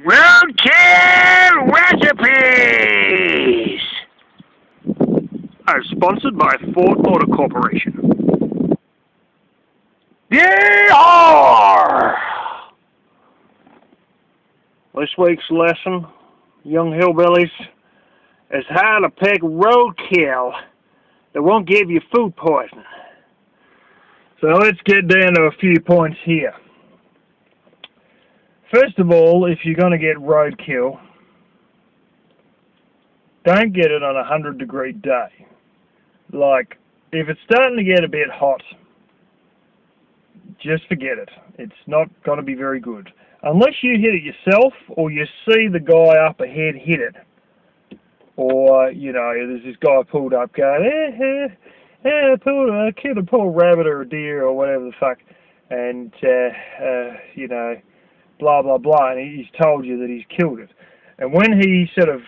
Roadkill recipes are sponsored by Ford Motor Corporation. Yeah! This week's lesson, young hillbillies, is how to pick roadkill that won't give you food poisoning. So let's get down to a few points here. First of all, if you're going to get roadkill, don't get it on a 100-degree day. Like, if it's starting to get a bit hot, just forget it. It's not going to be very good. Unless you hit it yourself or you see the guy up ahead hit it. Or, you know, there's this guy pulled up going, I killed a poor rabbit or a deer or whatever the fuck. And, you know, blah, blah, blah. And he's told you that he's killed it. And when he sort of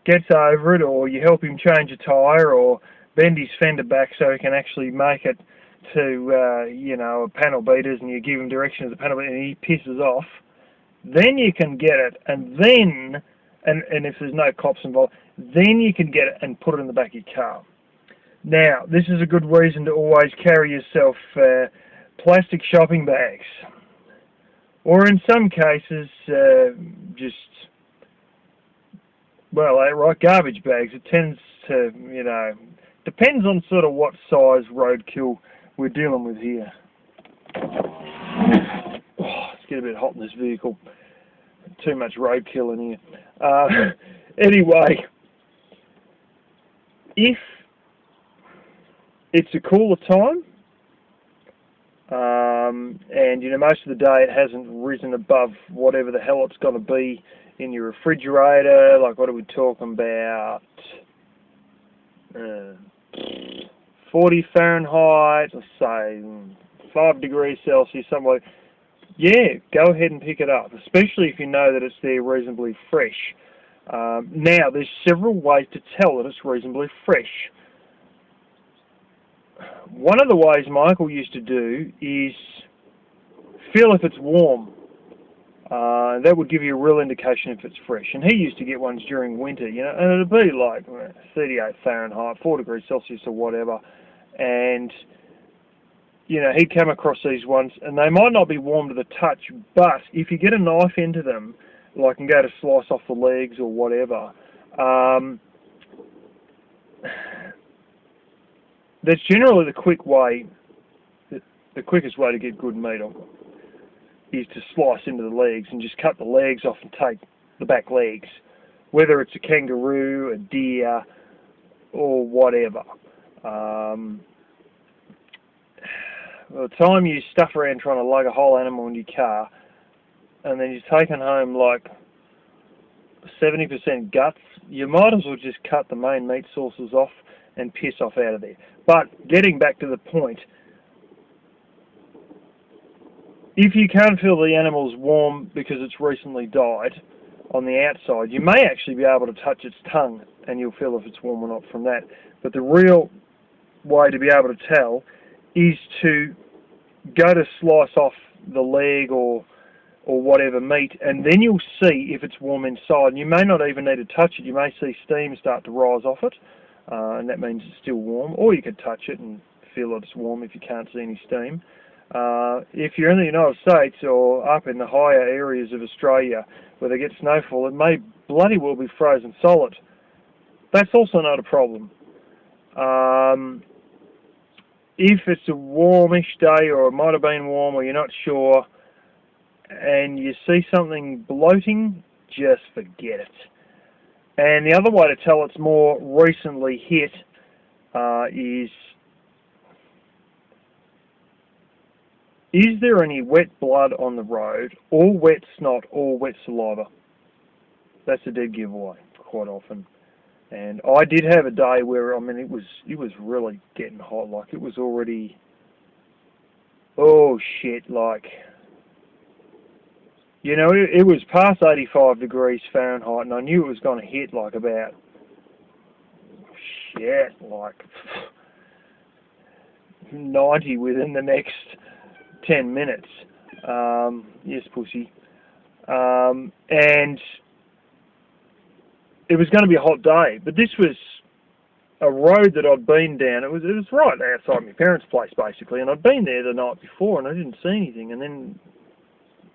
gets over it, or you help him change a tyre or bend his fender back so he can actually make it to, you know, panel beaters, and you give him direction as a panel beater and he pisses off, then you can get it. And then, and if there's no cops involved, then you can get it and put it in the back of your car. Now, this is a good reason to always carry yourself plastic shopping bags. Or in some cases, just, well, outright garbage bags. It tends to, you know, depends on sort of what size roadkill we're dealing with here. Oh, it's getting a bit hot in this vehicle. Too much roadkill in here. Anyway, if it's a cooler time, and you know most of the day it hasn't risen above whatever the hell it's going to be in your refrigerator, like what are we talking about, 40 Fahrenheit, let's say 5 degrees Celsius, something like, yeah, go ahead and pick it up, especially if you know that it's there reasonably fresh. Now, there's several ways to tell that it's reasonably fresh. One of the ways Michael used to do is feel if it's warm. That would give you a real indication if it's fresh. And he used to get ones during winter, you know, and it'd be like 38 Fahrenheit, 4 degrees Celsius or whatever. And, you know, he'd come across these ones, and they might not be warm to the touch, but if you get a knife into them, like and go to slice off the legs or whatever, that's generally the quickest way to get good meat on them, is to slice into the legs and just cut the legs off and take the back legs, whether it's a kangaroo, a deer, or whatever. By the time you stuff around trying to lug a whole animal into your car, and then you're taking home like 70% guts, you might as well just cut the main meat sources off and piss off out of there. But getting back to the point, if you can't feel the animal's warm because it's recently died on the outside, you may actually be able to touch its tongue and you'll feel if it's warm or not from that. But the real way to be able to tell is to go to slice off the leg or whatever meat, and then you'll see if it's warm inside. And you may not even need to touch it. You may see steam start to rise off it, and that means it's still warm. Or you could touch it and feel that it's warm if you can't see any steam. If you're in the United States or up in the higher areas of Australia where they get snowfall, it may bloody well be frozen solid. That's also not a problem. If it's a warmish day, or it might have been warm, or you're not sure, and you see something bloating, just forget it. And the other way to tell it's more recently hit is there any wet blood on the road, or wet snot, or wet saliva? That's a dead giveaway quite often. And I did have a day where, I mean, it was really getting hot. Like, it was already, oh shit, like, you know, it was past 85 degrees Fahrenheit, and I knew it was going to hit like about, shit, like 90 within the next 10 minutes. Yes, pussy. and it was going to be a hot day, but this was a road that I'd been down. It was right outside my parents' place basically, and I'd been there the night before and I didn't see anything. And then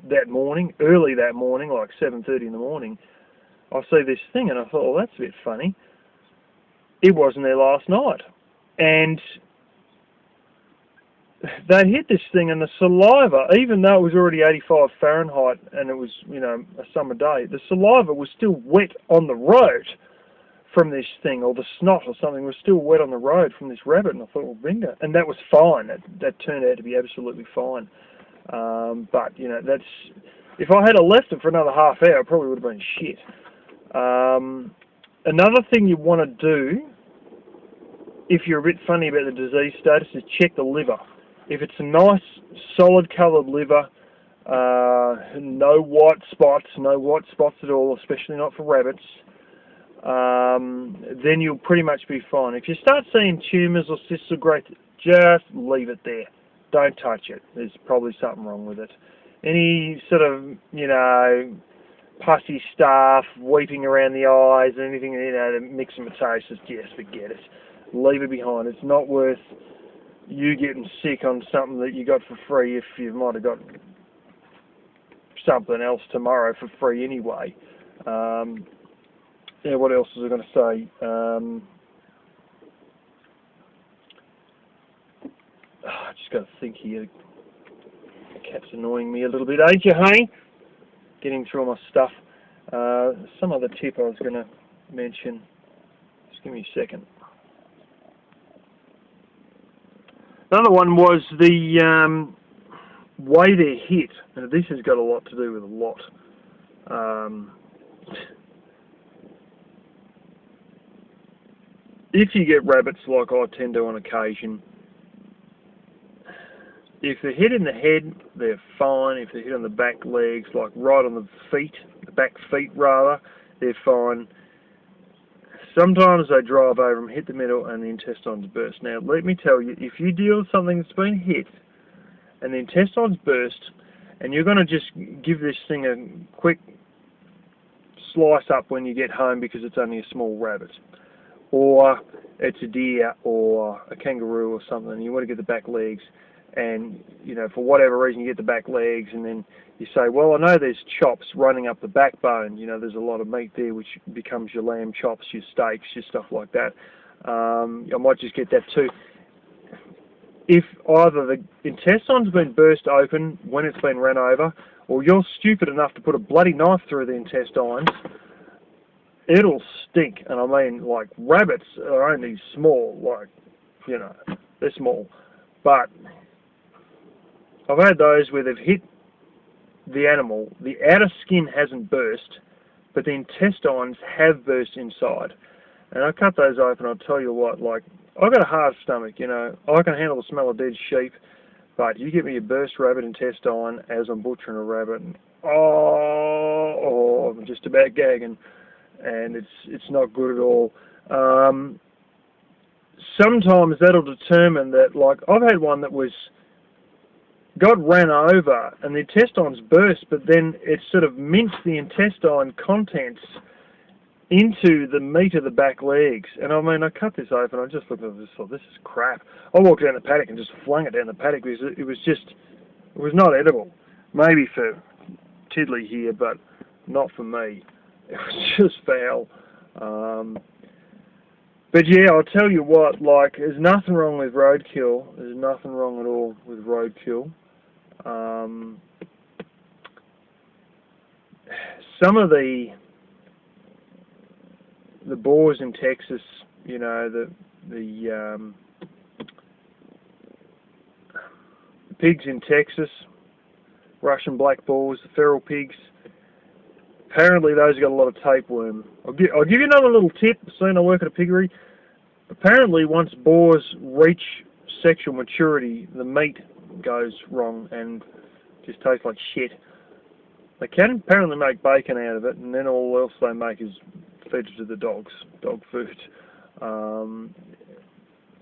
that morning, early that morning, like 7:30 in the morning, I see this thing and I thought, well, that's a bit funny. It wasn't there last night, and they hit this thing, and the saliva, even though it was already 85 Fahrenheit and it was, you know, a summer day, the saliva was still wet on the road from this thing, or the snot or something was still wet on the road from this rabbit. And I thought, well, bingo. And that was fine. That turned out to be absolutely fine. But, you know, that's, if I had left it for another half hour, it probably would have been shit. Another thing you want to do, if you're a bit funny about the disease status, is check the liver. If it's a nice, solid coloured liver, no white spots at all, especially not for rabbits, then you'll pretty much be fine. If you start seeing tumours or cysts or growths, just leave it there. Don't touch it. There's probably something wrong with it. Any sort of, you know, pussy stuff, weeping around the eyes, anything, you know, myxomatosis, just forget it. Leave it behind. It's not worth you getting sick on something that you got for free if you might have got something else tomorrow for free anyway. Yeah, what else was I going to say? I just got to think here. The cat's annoying me a little bit, ain't you, hey? Getting through all my stuff. Some other tip I was going to mention. Just give me a second. Another one was the way they're hit. Now, this has got a lot to do with a lot. If you get rabbits, like I tend to on occasion, if they're hit in the head, they're fine. If they're hit on the back legs, like right on the feet, the back feet rather, they're fine. Sometimes they drive over them, hit the middle, and the intestines burst. Now, let me tell you, if you deal with something that's been hit, and the intestines burst, and you're going to just give this thing a quick slice up when you get home because it's only a small rabbit, or it's a deer or a kangaroo or something, and you want to get the back legs, and, you know, for whatever reason you get the back legs, and then you say, well, I know there's chops running up the backbone, you know, there's a lot of meat there which becomes your lamb chops, your steaks, your stuff like that. I might just get that too. If either the intestine's been burst open when it's been run over, or you're stupid enough to put a bloody knife through the intestines, it'll stink. And I mean, like, rabbits are only small, like, you know, they're small. But I've had those where they've hit the animal, the outer skin hasn't burst, but the intestines have burst inside. And I cut those open, I'll tell you what, like, I've got a hard stomach, you know, I can handle the smell of dead sheep, but you get me a burst rabbit intestine as I'm butchering a rabbit, and I'm just about gagging, and it's not good at all. Sometimes that'll determine that, like, I've had one that got ran over and the intestines burst, but then it sort of minced the intestine contents into the meat of the back legs. And I mean, I cut this open, I just looked at it and thought, this is crap. I walked down the paddock and just flung it down the paddock because it was not edible. Maybe for Tiddly here, but not for me. It was just foul. But yeah, I'll tell you what, like, there's nothing wrong with roadkill. There's nothing wrong at all with roadkill. Some of the boars in Texas, you know, the pigs in Texas, Russian black boars, the feral pigs, apparently those have got a lot of tapeworm. I'll give you another little tip, seeing I work at a piggery. Apparently once boars reach sexual maturity, the meat goes wrong and just tastes like shit. They can apparently make bacon out of it, and then all else they make is fed to the dogs, dog food. And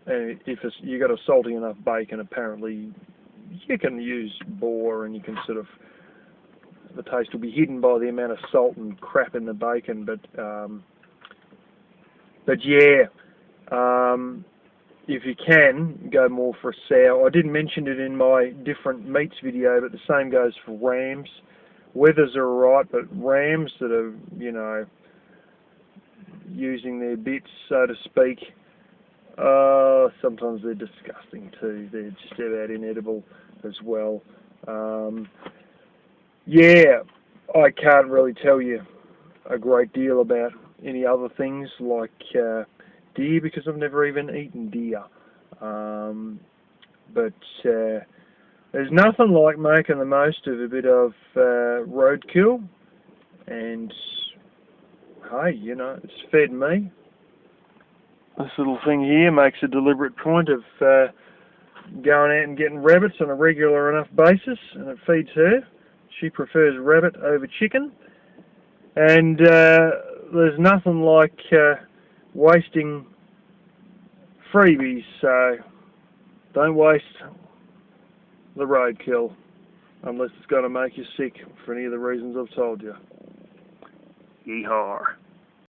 if you got a salty enough bacon, apparently you can use boar and you can sort of the taste will be hidden by the amount of salt and crap in the bacon. But yeah, if you can, go more for a sow. I didn't mention it in my different meats video, but the same goes for rams. Wethers are alright, but rams that are, you know, using their bits, so to speak, sometimes they're disgusting too. They're just about inedible as well. Yeah, I can't really tell you a great deal about any other things like deer, because I've never even eaten deer. But there's nothing like making the most of a bit of roadkill, and hey, you know, it's fed me. This little thing here makes a deliberate point of going out and getting rabbits on a regular enough basis, and it feeds her. She prefers rabbit over chicken, and there's nothing like wasting freebies, so don't waste the roadkill unless it's going to make you sick for any of the reasons I've told you. Yeehaw.